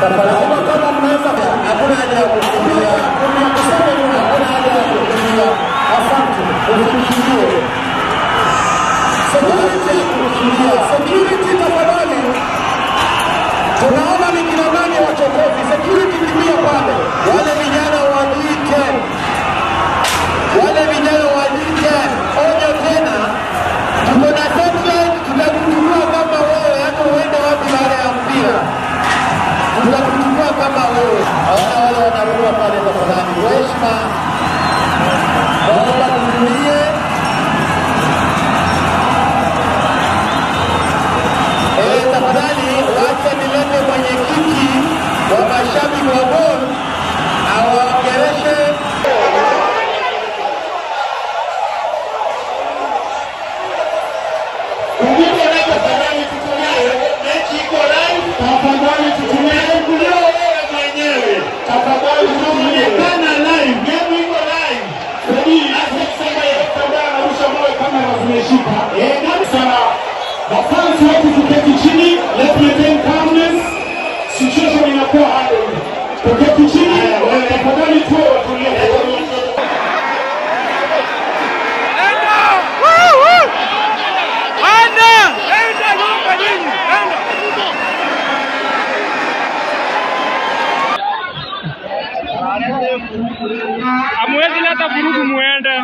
Tafadhali kama mnaweza, hakuna haja ya kukimbia. Hakuna haja ya kukimbia. Asante. Usikimbie. Security tafadhali. Tunaona ni kina nani wachokozi. Security kimbia pale. Wale vijana wa D10. Wale vijana wa D10. Onyo tena. Tuko na satellite, tutakuchukua kama wewe, hata uende wapi baada ya mpira. Tutakuchukua kama wewe. Hawana wale wanarua pale tafadhali. Heshima. Naomba tutulie. Tafadhali wacha nilete mwenyekiti wa mashabiki wa Gor awaongeleshe. Tafadhali tutulie kulio wewe mwenyewe. Tafadhali tutulie kana live. Game iko live. Sasa tafadhali arusha moyo kamera zimeshika. Nani sana. Wafans wetu tuketi chini. Let's maintain calmness. Situation inakuwa handled. Tuketi chini. Tafadhali tuwe watulie. Amwezi leta vurugu muende.